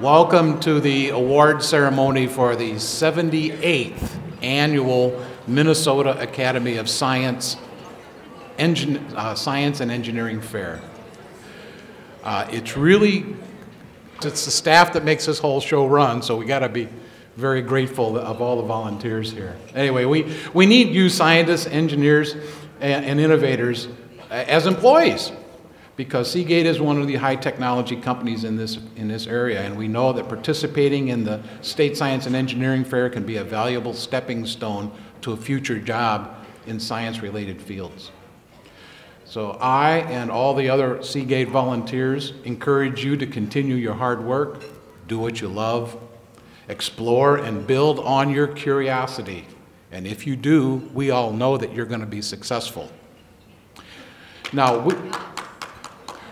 Welcome to the award ceremony for the 78th Annual Minnesota Academy of Science and Engineering Fair. It's the staff that makes this whole show run, so we got to be very grateful of all the volunteers here. Anyway, we need you scientists, engineers, and innovators as employees, because Seagate is one of the high technology companies in this area, and we know that participating in the State Science and Engineering Fair can be a valuable stepping stone to a future job in science-related fields. So I and all the other Seagate volunteers encourage you to continue your hard work, do what you love, explore and build on your curiosity. And if you do, we all know that you're going to be successful. Now,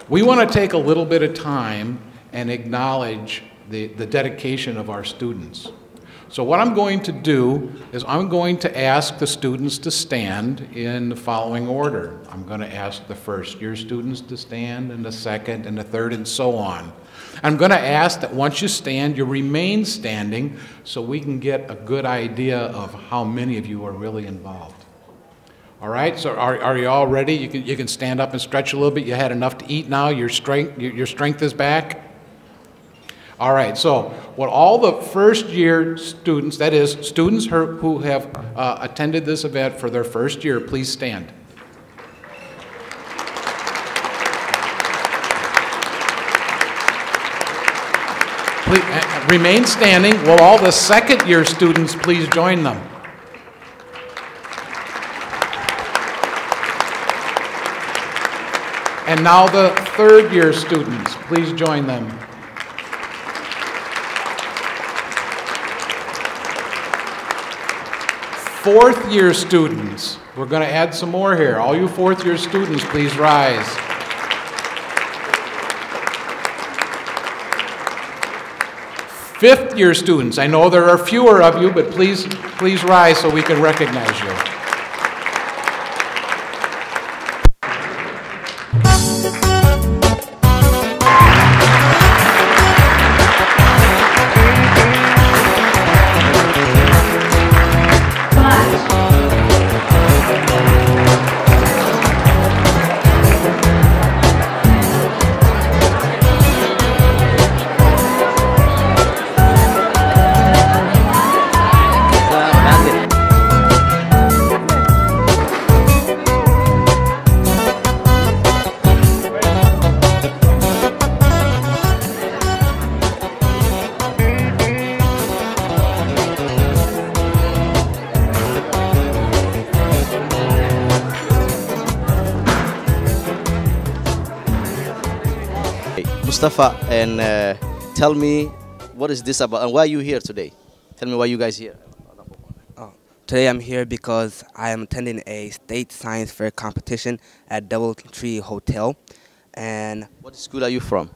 we want to take a little bit of time and acknowledge the dedication of our students. So what I'm going to do is I'm going to ask the students to stand in the following order. I'm going to ask the first-year students to stand, and the second, and the third, and so on. I'm going to ask that once you stand, you remain standing so we can get a good idea of how many of you are really involved. All right, so are you all ready? You can stand up and stretch a little bit. You had enough to eat now. Your strength is back. All right, so what all the first-year students, that is, students who have attended this event for their first year, please stand. Please, remain standing. Will all the second-year students please join them? And now the third-year students, please join them. Fourth-year students, we're going to add some more here. All you fourth-year students, please rise. Fifth-year students, I know there are fewer of you, but please rise so we can recognize you. Mustafa, and tell me, what is this about and why are you here today? Tell me why you guys here. Today I'm here because I am attending a state science fair competition at DoubleTree Hotel. And what school are you from?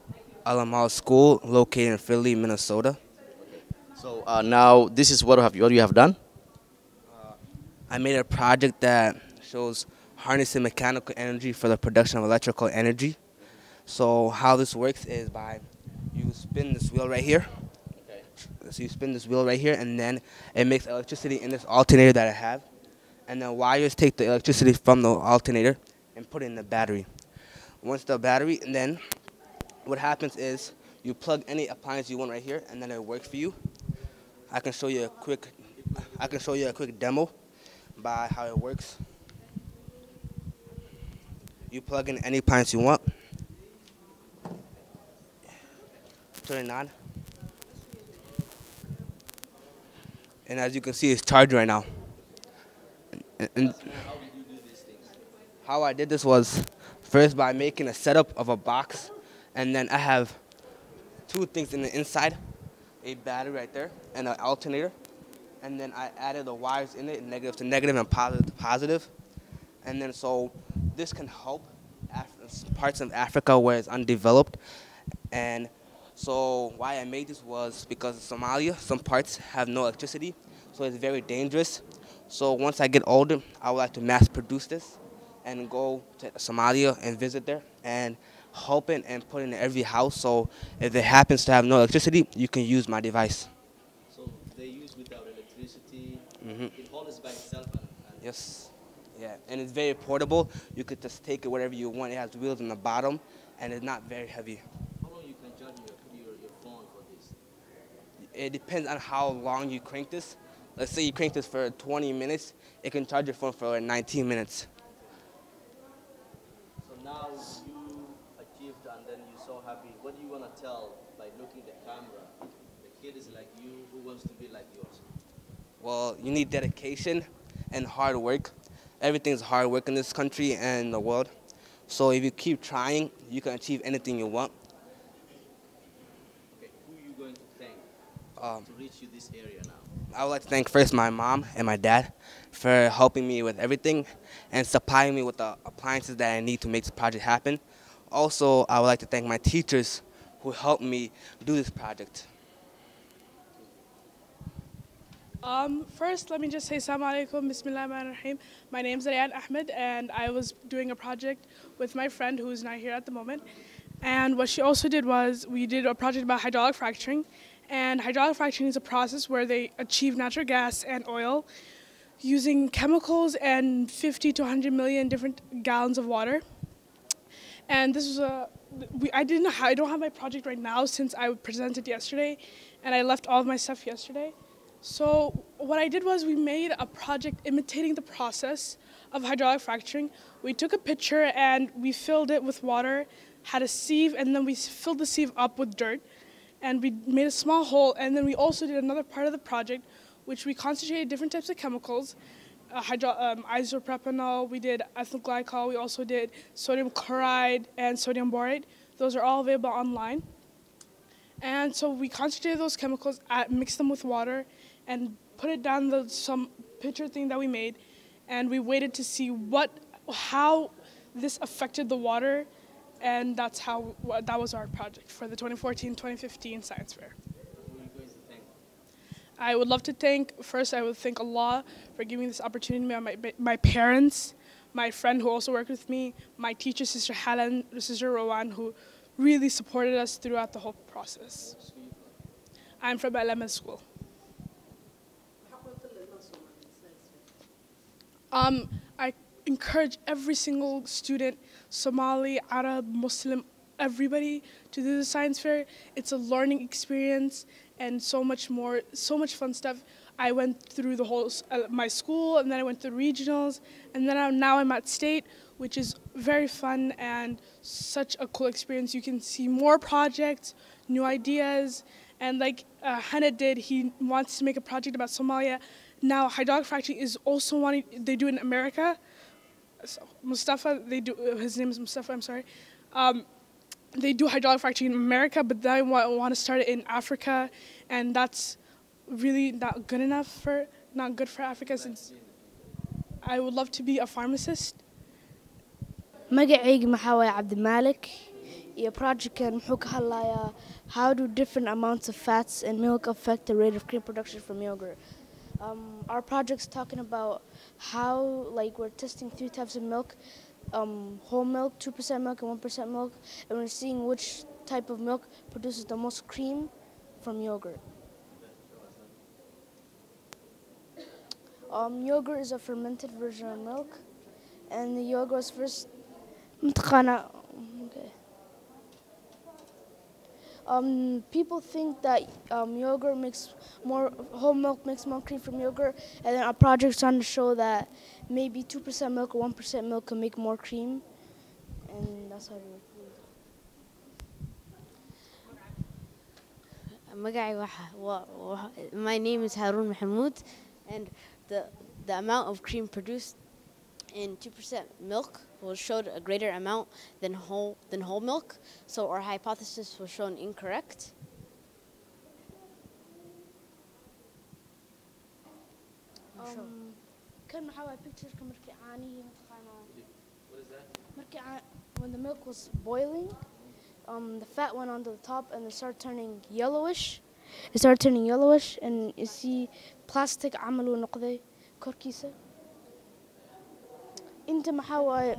Alamal School, located in Philly, Minnesota. So now this is what you have done? I made a project that shows harnessing mechanical energy for the production of electrical energy. So how this works is you spin this wheel right here. Okay. So you spin this wheel right here, and then it makes electricity in this alternator that I have. And then wires take the electricity from the alternator and put it in the battery. Once the battery, and then what happens is you plug any appliance you want right here, and then it works for you. I can show you a quick demo by how it works. You plug in any appliance you want. Turn it on. And as you can see, it's charged right now. And how did you do these things? How I did this was first by making a setup of a box, and then I have two things in the inside, a battery right there and an alternator, and then I added the wires in it, negative to negative and positive to positive, and then so this can help parts of Africa where it's undeveloped. And so why I made this was because in Somalia, some parts have no electricity, so it's very dangerous. So once I get older, I would like to mass produce this and go to Somalia and visit there and open and put in every house. So if it happens to have no electricity, you can use my device. So they use without electricity. Mhm. It holds by itself. Yes. Yeah, and it's very portable. You could just take it wherever you want. It has wheels on the bottom, and it's not very heavy. How long you can charge your phone for this? It depends on how long you crank this. Let's say you crank this for 20 minutes, it can charge your phone for like 19 minutes. So now you achieved and then you're so happy. What do you want to tell by looking at the camera? The kid is like you who wants to be like yours. Well, you need dedication and hard work. Everything's hard work in this country and the world. So if you keep trying, you can achieve anything you want. Okay, who are you going to thank to reach you this area now? I would like to thank first my mom and my dad for helping me with everything and supplying me with the appliances that I need to make this project happen. Also, I would like to thank my teachers who helped me do this project. First, let me just say Assalamu alaikum, Bismillah rahim. My name is Rayan Ahmed, and I was doing a project with my friend who is not here at the moment. And what she also did was we did a project about hydraulic fracturing. And hydraulic fracturing is a process where they achieve natural gas and oil using chemicals and 50 to 100 million different gallons of water. And this was I don't have my project right now since I presented yesterday, and I left all of my stuff yesterday. So what I did was we made a project imitating the process of hydraulic fracturing. We took a pitcher and we filled it with water, had a sieve, and then we filled the sieve up with dirt. And we made a small hole, and then we also did another part of the project, which we concentrated different types of chemicals, isopropanol, we did ethyl glycol, we also did sodium chloride and sodium borate. Those are all available online. And so we concentrated those chemicals, mixed them with water, and put it down some pitcher thing that we made, and we waited to see how this affected the water, and that was our project for the 2014-2015 Science Fair. Who are you going to thank? I would love to thank Allah for giving me this opportunity, my parents, my friend who also worked with me, my teacher, Sister Helen, Sister Rowan, who really supported us throughout the whole process. I'm from LMS school. I encourage every single student, Somali, Arab, Muslim, everybody to do the science fair. It's a learning experience and so much more, so much fun stuff. I went through the whole, my school, and then I went through regionals, and then now I'm at state, which is very fun and such a cool experience. You can see more projects, new ideas, and like Hannah did, he wants to make a project about Somalia. Now, hydraulic fracturing is also they do in America. So Mustafa, his name is Mustafa, I'm sorry. They do hydraulic fracturing in America, but they want to start it in Africa, and that's really not good for Africa, since I would love to be a pharmacist. magacayga maxaa waaye Cabdimalik iyo projectkan wuxuu ka hadlayaa how do different amounts of fats and milk affect the rate of cream production from yogurt. Our project's talking about how, like, we're testing 3 types of milk, whole milk, 2% milk, and 1% milk, and we're seeing which type of milk produces the most cream from yogurt. Yogurt is a fermented version of milk, and the yogurt was first. Okay. People think that yogurt whole milk makes more cream from yogurt, and then our project's trying to show that maybe 2% milk or 1% milk can make more cream, and that's how we My name is Harun Mahmoud, and the amount of cream produced in 2% milk was showed a greater amount than whole milk, so our hypothesis was shown incorrect. What is that? When the milk was boiling, the fat went onto the top and it started turning yellowish. And you see plastic عملوا نقطة كركيسة. أنت محاوي.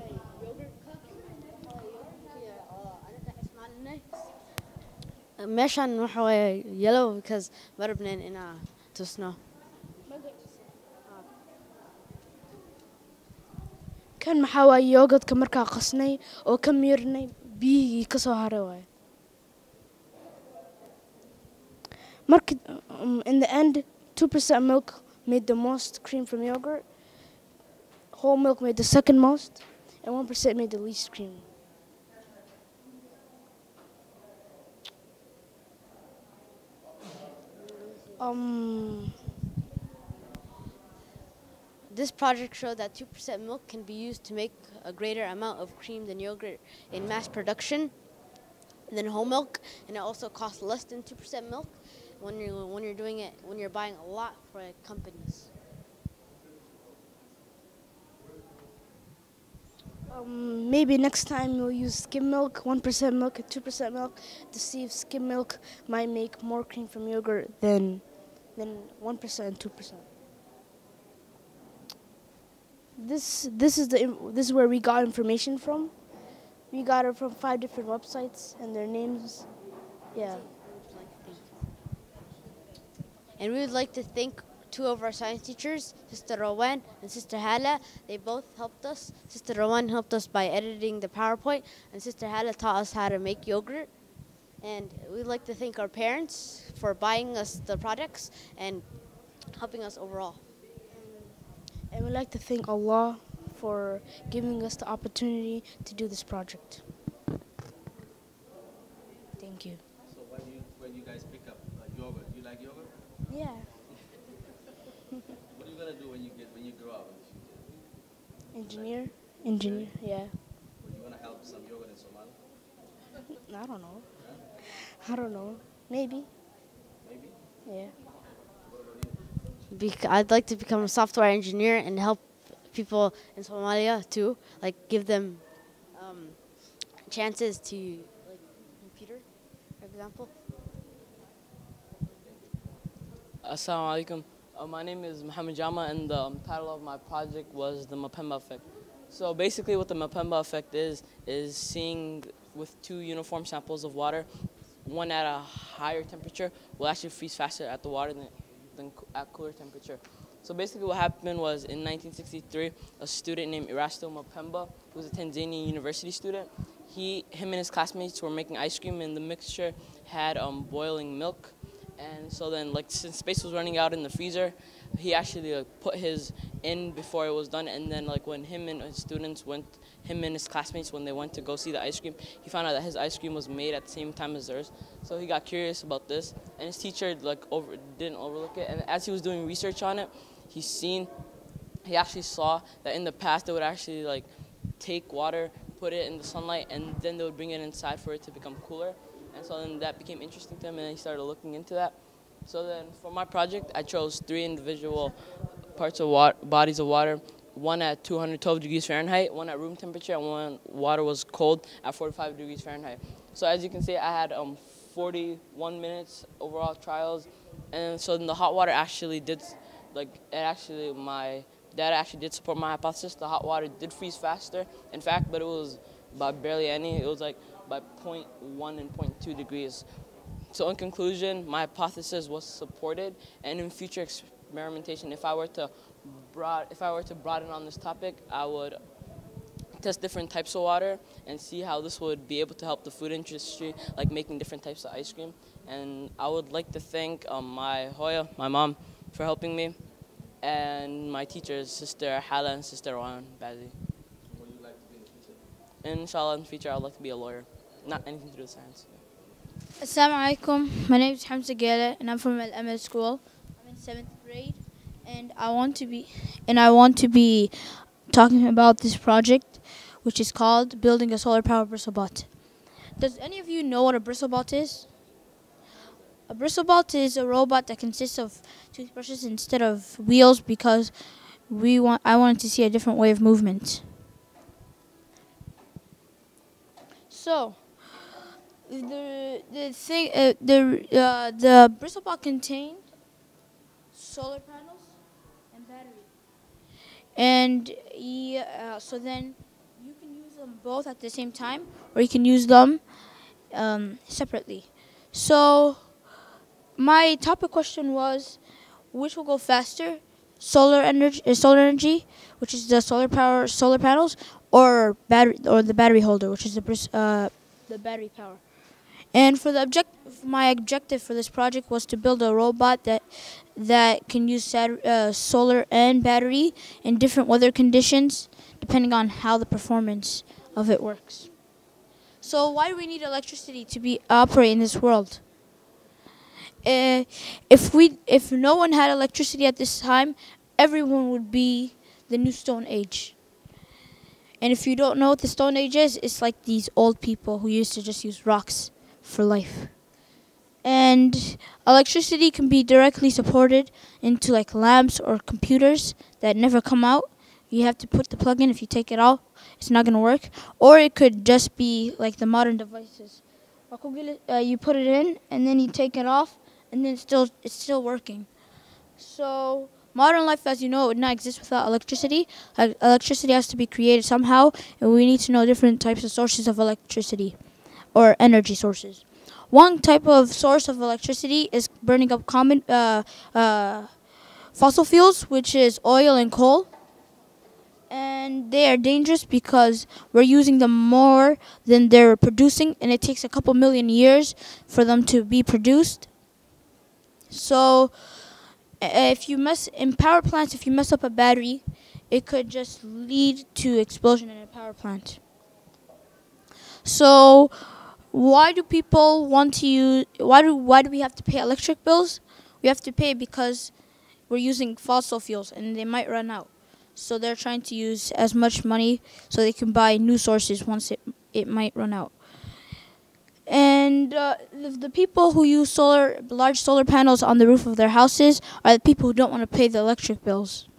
Meshan waxa yellow because marabnen ina tusno. kan maxaa waaye yogurtka markaa qasnay oo ka miirnay biyihii ka soo haray waaye marka in the end 2% milk made the most cream from yogurt, whole milk made the second most, and 1% made the least cream. This project showed that 2% milk can be used to make a greater amount of cream than yogurt in mass production than whole milk, and it also costs less than 2% milk when you're doing it when you're buying a lot for companies. Maybe next time we'll use skim milk, 1% milk, and 2% milk to see if skim milk might make more cream from yogurt than 1% and 2%. This is where we got information from. We got it from 5 different websites and their names. Yeah. And we would like to thank 2 of our science teachers, Sister Rowan and Sister Hala. They both helped us. Sister Rowan helped us by editing the PowerPoint, and Sister Hala taught us how to make yogurt. And we'd like to thank our parents for buying us the products and helping us overall. And we'd like to thank Allah for giving us the opportunity to do this project. Thank you. So when you guys pick up yogurt, you like yogurt? Yeah. What are you gonna do when you grow up in the future? Engineer, yeah. Or you wanna help some yogurt in Somalia? I don't know. I don't know. Maybe. Maybe? Yeah. I'd like to become a software engineer and help people in Somalia too, like give them chances to like computer, for example. Assalamu alaikum. My name is Muhammad Jama, and the title of my project was the Mpemba effect. So basically what the Mpemba effect is seeing with 2 uniform samples of water, one at a higher temperature will actually freeze faster at the water than at cooler temperature. So basically what happened was in 1963, a student named Erasto Mpemba, who was a Tanzanian university student, him and his classmates were making ice cream, and the mixture had boiling milk. And so then, like, since space was running out in the freezer, he actually put his in before it was done. And then, like, when him and his classmates, when they went to go see the ice cream, he found out that his ice cream was made at the same time as theirs. So he got curious about this, and his teacher didn't overlook it. And as he was doing research on it, he actually saw that in the past they would actually like take water, put it in the sunlight, and then they would bring it inside for it to become cooler. And so then that became interesting to him, and he started looking into that. So then for my project, I chose 3 individual parts of bodies of water, one at 212 degrees Fahrenheit, one at room temperature, and one water was cold at 45 degrees Fahrenheit. So as you can see, I had 41 minutes overall trials. And so then the hot water actually did, my data actually did support my hypothesis. The hot water did freeze faster, in fact, but it was by barely any. It was like by 0.1 and 0.2 degrees. So in conclusion, my hypothesis was supported, and in future experimentation, if I were to broaden on this topic, I would test different types of water and see how this would be able to help the food industry, like making different types of ice cream. And I would like to thank my Hoya, my mom, for helping me, and my teachers, Sister Hala and Sister Wan Bazi. What would you like to be in the future? Inshallah, in the future, I'd like to be a lawyer. Not anything to do with science. Assalamu alaikum. My name is Hamza Gala, and I'm from Al-Amal School. I'm in 7th grade, and I want to be talking about this project, which is called Building a Solar Power Bristlebot. Does any of you know what a bristlebot is? A bristlebot is a robot that consists of toothbrushes instead of wheels because I wanted to see a different way of movement. So the bristlebot contained solar panels and battery, and so then you can use them both at the same time, or you can use them separately. So my topic question was, which will go faster, solar energy, which is the solar power, solar panels, or the battery holder, which is the battery power. And for my objective for this project was to build a robot that can use solar and battery in different weather conditions, depending on how the performance of it works. So why do we need electricity to operate in this world? If no one had electricity at this time, everyone would be the new Stone Age. And if you don't know what the Stone Age is, it's like these old people who used to just use rocks for life. And electricity can be directly supported into like lamps or computers that never come out. You have to put the plug in. If you take it out, it's not going to work. Or it could just be like the modern devices. You put it in and then you take it off, and then it's still working. So modern life, as you know, would not exist without electricity. Electricity has to be created somehow, and we need to know different types of sources of electricity or energy sources. One type of source of electricity is burning up common fossil fuels, which is oil and coal. And they are dangerous because we're using them more than they're producing, and it takes a couple million years for them to be produced. So in power plants, if you mess up a battery, it could just lead to explosion in a power plant. So why do people want to use, why do we have to pay electric bills? We have to pay because we're using fossil fuels and they might run out. So they're trying to use as much money so they can buy new sources once it might run out. And the people who use large solar panels on the roof of their houses are the people who don't want to pay the electric bills.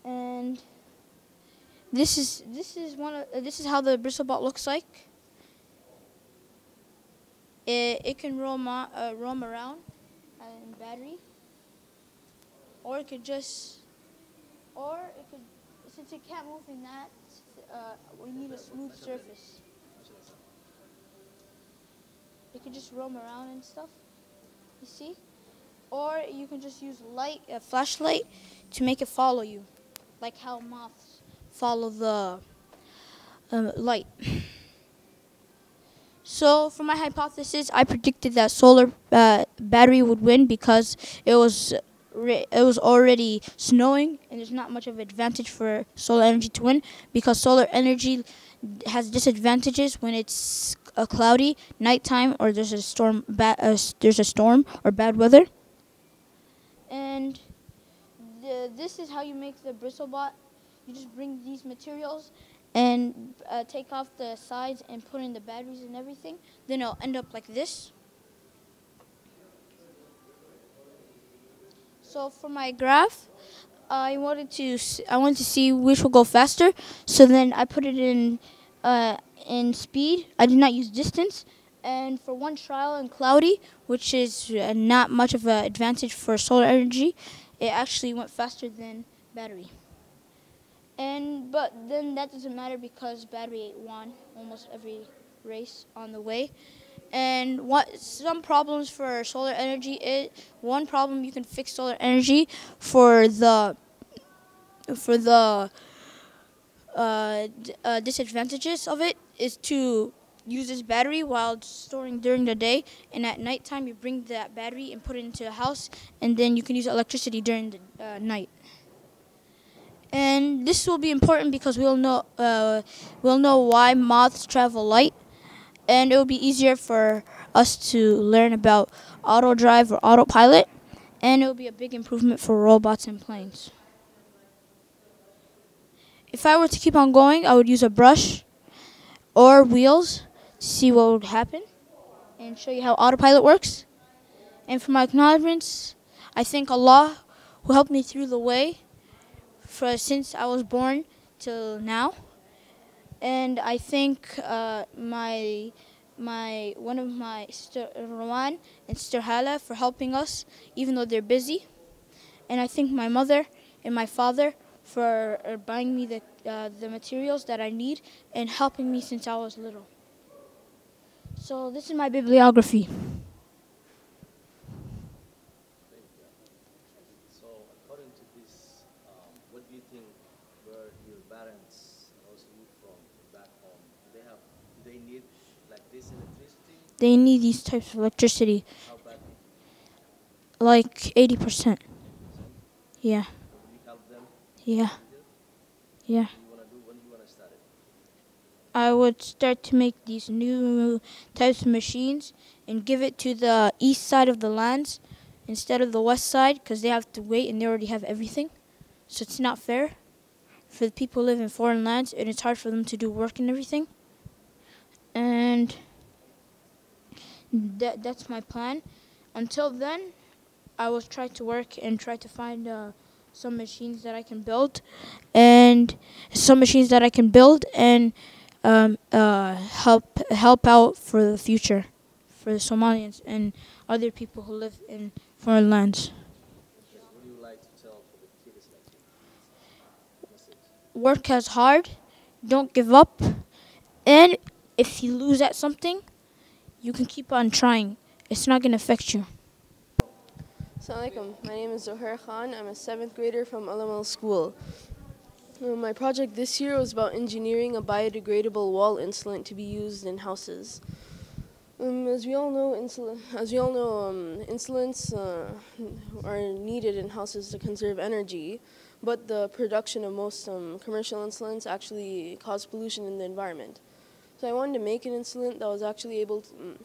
And this is how the bristlebot looks like. It can roam around in battery, since it can't move in that, we need a smooth surface. It can just roam around and stuff, you see? Or you can just use a flashlight to make it follow you, like how moths follow the light. So for my hypothesis, I predicted that solar battery would win because it was already snowing, and there's not much of an advantage for solar energy to win because solar energy has disadvantages when it's cloudy, nighttime, or there's a storm or bad weather. And this is how you make the bristlebot. You just bring these materials and take off the sides and put in the batteries and everything. Then it'll end up like this. So for my graph, I wanted to see which will go faster. So then I put it in speed. I did not use distance. And for one trial in cloudy, which is not much of an advantage for solar energy, it actually went faster than battery. But then that doesn't matter because battery won almost every race on the way. And some problems for solar energy is, one problem you can fix solar energy for the disadvantages of it is to use this battery while storing during the day, and at nighttime you bring that battery and put it into a house, and then you can use electricity during the night. And this will be important because we'll know why moths travel light, and it will be easier for us to learn about auto drive or autopilot, and it will be a big improvement for robots and planes. If I were to keep on going, I would use a brush or wheels to see what would happen and show you how autopilot works. And for my acknowledgements, I thank Allah who helped me through the way since I was born till now. And I thank one of my sister Rowan and sister Hala for helping us even though they're busy. And I thank my mother and my father for buying me the materials that I need and helping me since I was little. So this is my bibliography. parents and also you from back home, do they need like this electricity? They need these types of electricity, How badly? like 80%. Yeah, Will you help them? yeah, yeah. What do you want to do? When do you want to start it? I would start to make these new types of machines and give it to the east side of the lands instead of the west side because they have to wait and they already have everything. So it's not fair for the people who live in foreign lands, and it's hard for them to do work and everything. And that's my plan. Until then, I will try to work and try to find some machines that I can build, and help out for the future, for the Somalians and other people who live in foreign lands. What do you like to tell for the kids like you? Message. Work as hard, don't give up, and if you lose at something, you can keep on trying. It's not going to affect you. Assalamu alaikum. My name is Zohair Khan. I'm a 7th grader from Alamal School. My project this year was about engineering a biodegradable wall insulant to be used in houses. As we all know, insulants are needed in houses to conserve energy, but the production of most commercial insulants actually cause pollution in the environment. So I wanted to make an insulant that was actually able to,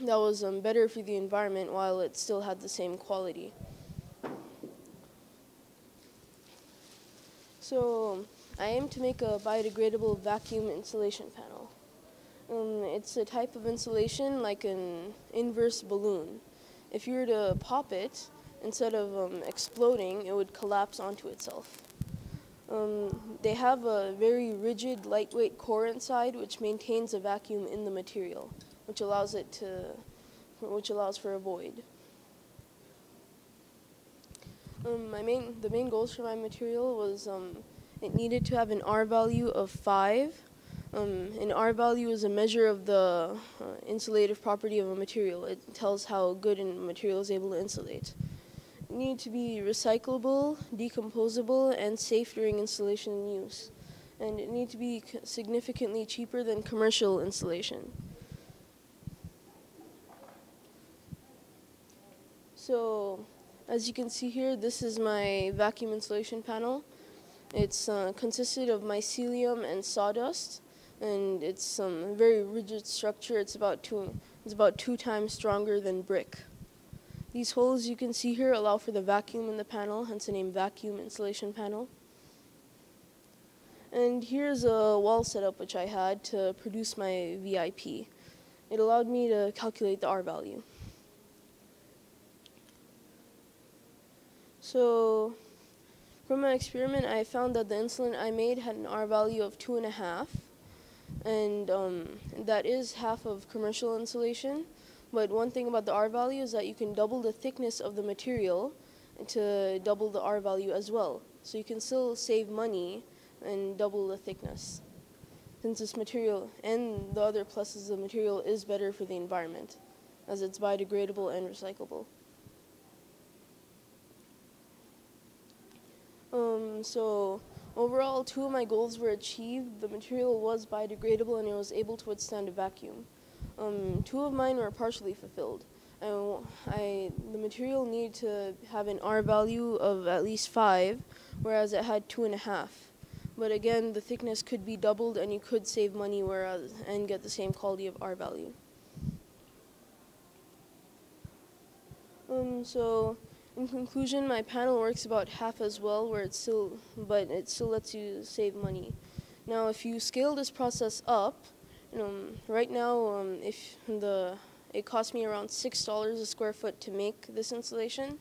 that was better for the environment while it still had the same quality. So I aim to make a biodegradable vacuum insulation panel. It's a type of insulation like an inverse balloon. If you were to pop it, instead of exploding, it would collapse onto itself. They have a very rigid, lightweight core inside, which maintains a vacuum in the material, which allows for a void. The main goals for my material was it needed to have an R value of 5. An R value is a measure of the insulative property of a material. It tells how good a material is able to insulate. It needed to be recyclable, decomposable, and safe during installation and use. And it needed to be significantly cheaper than commercial insulation. So, as you can see here, this is my vacuum insulation panel. It's consisted of mycelium and sawdust, and it's a very rigid structure. It's about two times stronger than brick. These holes you can see here allow for the vacuum in the panel, hence the name vacuum insulation panel. And here's a wall setup which I had to produce my VIP. It allowed me to calculate the R value. So, from my experiment, I found that the insulant I made had an R value of 2.5, and that is half of commercial insulation. But one thing about the R value is that you can double the thickness of the material to double the R value as well. So you can still save money and double the thickness. Since this material and the other pluses of the material is better for the environment, as it's biodegradable and recyclable. So overall, 2 of my goals were achieved. The material was biodegradable and it was able to withstand a vacuum. 2 of mine were partially fulfilled. The material needed to have an R value of at least 5, whereas it had 2.5. But again, the thickness could be doubled and you could save money and get the same quality of R value. So in conclusion, my panel works about half as well, but it still lets you save money. Now, if you scale this process up, right now, it cost me around $6 a square foot to make this insulation.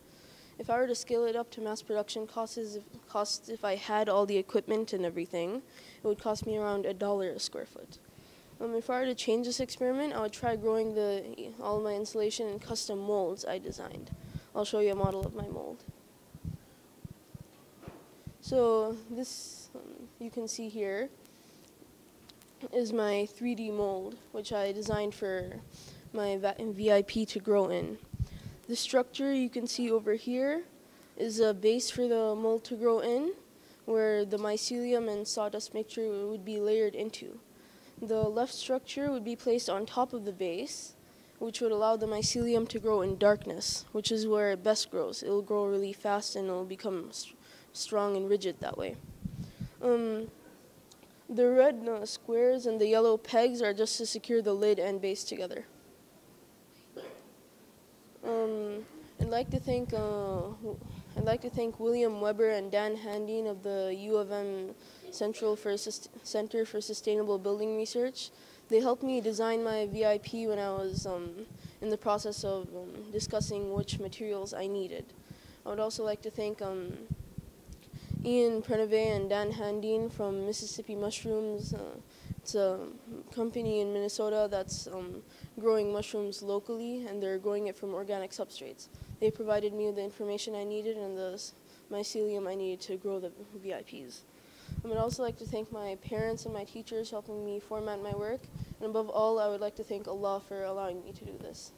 If I were to scale it up to mass production costs, if I had all the equipment and everything, it would cost me around $1 a square foot. If I were to change this experiment, I would try growing all of my insulation in custom molds I designed. I'll show you a model of my mold. So this, you can see here, is my 3D mold, which I designed for my VIP to grow in. The structure you can see over here is a base for the mold to grow in, where the mycelium and sawdust mixture would be layered into. The left structure would be placed on top of the base, which would allow the mycelium to grow in darkness, which is where it best grows. It will grow really fast and it will become strong and rigid that way. The red squares and the yellow pegs are just to secure the lid and base together. I'd like to thank William Weber and Dan Handine of the U of M Center for Sustainable Building Research. They helped me design my VIP when I was in the process of discussing which materials I needed. I would also like to thank Ian Preneve and Dan Handine from Mississippi Mushrooms. It's a company in Minnesota that's growing mushrooms locally, and they're growing it from organic substrates. They provided me with the information I needed and the mycelium I needed to grow the VIPs. I would also like to thank my parents and my teachers helping me format my work, and above all, I would like to thank Allah for allowing me to do this.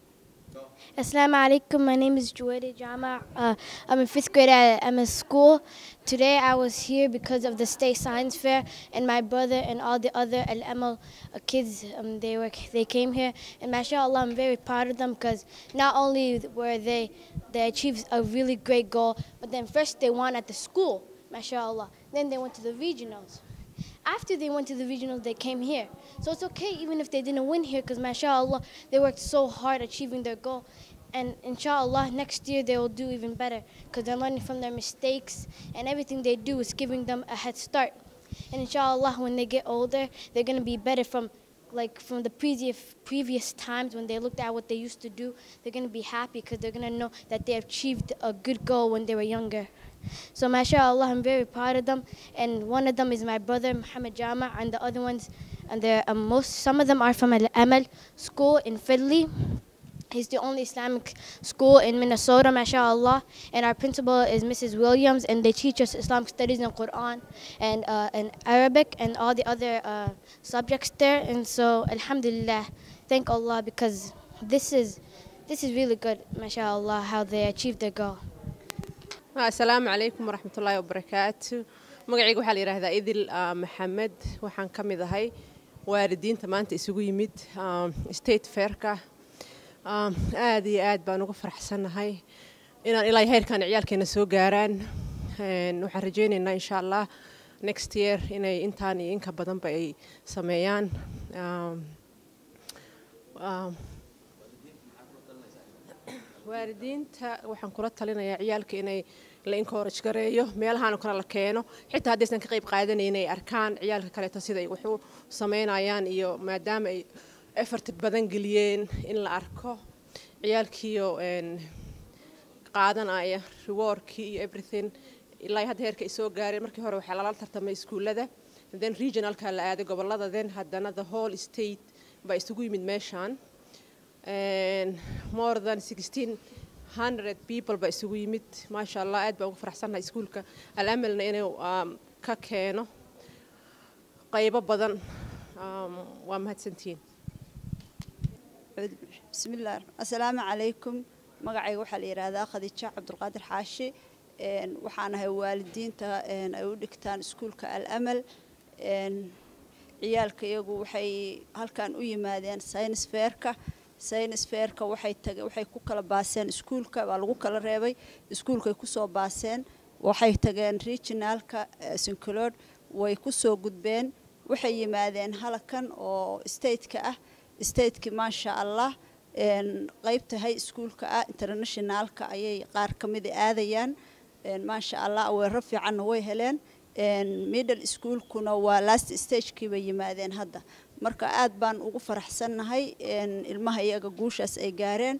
Assalamu alaikum. My name is Juwaidi Jama. I'm in 5th grade at MS School. Today I was here because of the State Science Fair, and my brother and all the other Al-Amal kids, they came here. And mashallah, I'm very proud of them because not only were they achieved a really great goal, but then first they won at the school, mashallah. Then they went to the regionals. After they went to the regionals, they came here. So it's okay even if they didn't win here because, mashallah, they worked so hard achieving their goal. And inshallah, next year they will do even better because they're learning from their mistakes, and everything they do is giving them a head start. And inshallah, when they get older, they're going to be better from the previous times when they looked at what they used to do. They're going to be happy because they're going to know that they achieved a good goal when they were younger. So mashallah, I'm very proud of them, and one of them is my brother Muhammad Jama, and the other ones, and some of them are from Al-Amal school in Philly. He's the only Islamic school in Minnesota, mashallah, and our principal is Mrs. Williams, and they teach us Islamic studies and Quran and Arabic and all the other subjects there. And so alhamdulillah, thank Allah, because this is really good, mashallah, how they achieved their goal. السلام عليكم ورحمة الله وبركاته. مقعيق وحال يراهدا إذل محمد وحان كمي ذهي واردين تمانت إسوغو يميد ستيت فيركا آد بانوغو فرحسن هاي إنان إلاي هير كان عيال كينا سو غاران وحرجين إن شاء الله next year إناي إنتاني إنكا بدن بأي سميان waalidiinta waxaan kula talinayaa ciyaalka inay la encourage gareeyo meelahan oo kala la keeno xitaa haddaysan ka qayb qaadanaynin ay arkaan ciyaalka kale sida ay wax u sameynayaan iyo maadaama ay effort badan geliyeen in la arko ciyaalkiyo qaadanaya rewardkii iyo everything ilaa hadda heerka ay soo gaareen markii hore waxa la tartamay iskuulada then regionalka la aaday gobolada then haddana the whole state baa isugu yimid meeshan and more than 1600 people baa isugu yimid maasha Allah aad baan ugu faraxsanahay iskuulka Al-Amalna inuu ka keeno qaybo badan waa mahadsantiin bismillaah assalaamu calaykum magacayga waxa la yiraahdaa Khadiija Cabdulqaadir Xaashi waxaan ahay waalidiinta ay u dhigtaan iskuulka Al-Amal ciyaalka iyagu waxay halkan u yimaadeen science fairka waxay ku kala baaseen iskuulka waa lagu kala reebay iskuulka ay ku soo baaseen waxay tageen regionalka Sinclair way ku soo gudbeen waxay yimaadeen halkan oo stateka maasha Allah qaybta high schoolka internationalka ayay qaar kamid aadayaan maasha Allah way rafiican way heleen middle schoolkuna waa last stage-kii bay yimaadeen hadda marka aad baan ugu faraxsanahay ilmaha iyaga guushaas ay gaareen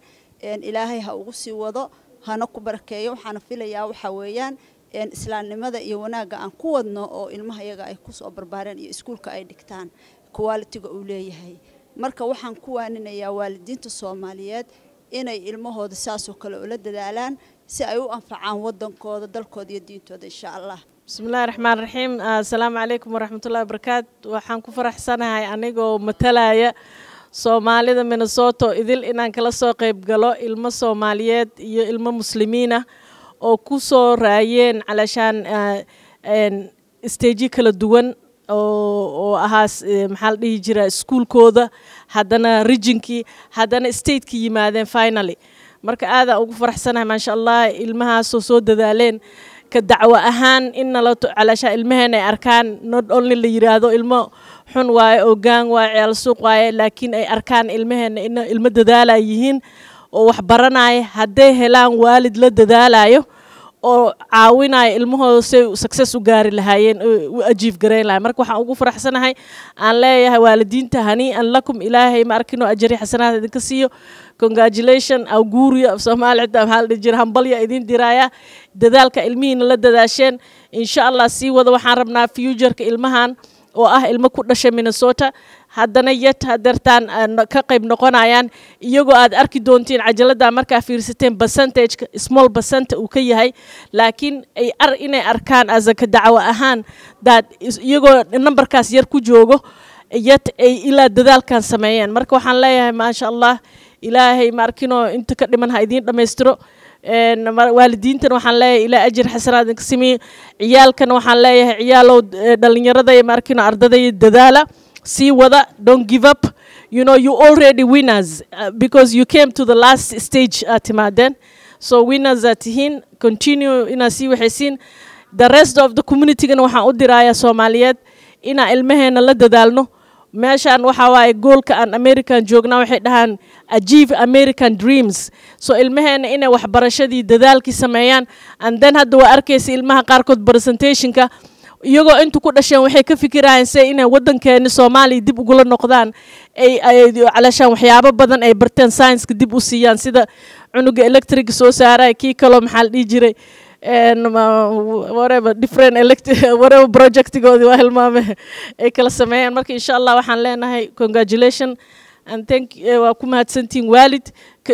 ilaahay ha ugu sii wado hana ku barakeeyo waxaan filayaa waxa weeyaan islaamnimada iyo wanaaga aan ku wadno oo ilmaha iyaga ay ku soo barbaareen iyo iskuulka ay dhigtaan quality-ga uu leeyahay marka waxaan ku waaninayaa waalidiinta Soomaaliyeed inay ilmahooda saas oo kale u la dadaalaan si ay u anfacaan wadankooda dalkooda iyo diintooda insha Allah بسم الله الرحمن الرحيم السلام عليكم ورحمة الله وبركاته waxaan ku faraxsanahay anigoo matalaya Soomaalida Minnesota idil inaan kala soo qayb galo ilmo Soomaaliyeed iyo ilmo muslimiina oo ku soo raayeen calashaan stage kala duwan oo ahaas maxaa la dhihi jiraa iskuulkooda haddana regionkii haddana stateki yimaadeen finally marka aada ugu faraxsanahay maasha allah ilmahaasoo soo dadaaleen ka dacwo ahaan in nala calashaa ilmaheena ay arkaan not only la yiraahdo ilmo xun waaye oo gaan waaye ciyaal suuq waaye laakiin ay arkaan ilmaheena in ilmo dadaalay yihiin oo wax baranaya hadday helaan waalid la dadaalayo oo caawinaya ilmahooda say success u gaari lahaayeen u ajiif gareyn lahaayeen marka waxaan ugu faraxsanahay aan leeyahay waalidiinta hanii'an lakum ilaahay ma arkino ajri xasanaad idinka siiyo congratulation augurio Soomaali xitaa maxaa la dhihi jiray hambalya idin diraya dadaalka ilmihiina la dadaasheen insha allah sii wada waxaan rabnaa futureka ilmahan oo ah ilmo ku dhashay Minnesota haddana yet hadartaan ka qayb noqonayaan iyagoo aad arki doontiin cajalada markaa fiirsateen percentage small percent uu ka yahay laakiin ay inay arkaan as ka dacwo ahaan dad iyagoo numberkaas yar ku joogo yet ay ilaa dadaalkan sameeyeen marka waxaan leeyahay maasha allah ilaahay ma arkino inta ka dhiman ha idiin dhammaystiro waalidiintan waxaan leeyahay ilaa ajir xasanaad idinka simiyo ciyaalkan waxaan leeyahay ciyaalow dhalinyarada ma arkino ardada dadaala sii wada don't give up you know you already winners because you came to the last stage timaadeen so winners are tihiin continue inaa sii waxaysiin the rest of the community-gana waxaan u dirayaa Soomaaliyeed inaa ilmaheena la dadaalno meeshaan waxa waaye goolka aan American joognaa waxay dhahaan achieve American dreams so ilmaheena inay waxbarashadii dadaalkii sameeyaan and then hadda waa arkaysa ilmaha qaarkood presentationka iyagoo intu ku dhasheen waxay ka fikirayaan say inay wadankeena Soomaaliya dib ugu la noqdaan ay calashaan waxyaabo badan ay barteen science-ka dib u siiyaan sida cunuga electric soo saaray kii kale maxaa la dhihi jiray whatever different whatever projectigoodi waa hilmaame ay kala sameeyaan marka insha allah waxaan leenahay congratulation and thank waa ku mahadsantiin waalid ka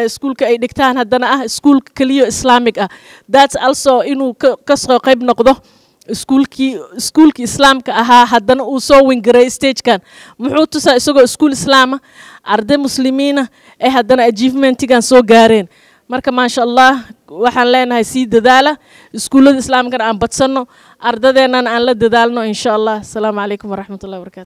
iskuulka ay dhigtaan haddana ah iskuulka kaliya islaamic ah that's also inuu ka soo qayb noqdo iskuulkii islaamka ahaa haddana uu soo wingaray stagekan muxuu tusaa isagoo iskuul islaama arday muslimiina ay haddana achievementigan soo gaareen marka maasha allah waxaan leenahay sii dadaala iskuullada islaamkana aan badsanno ardadeennana aan la dadaalno insha allah asalaamu calaykum waraxmatullahi wabarakatu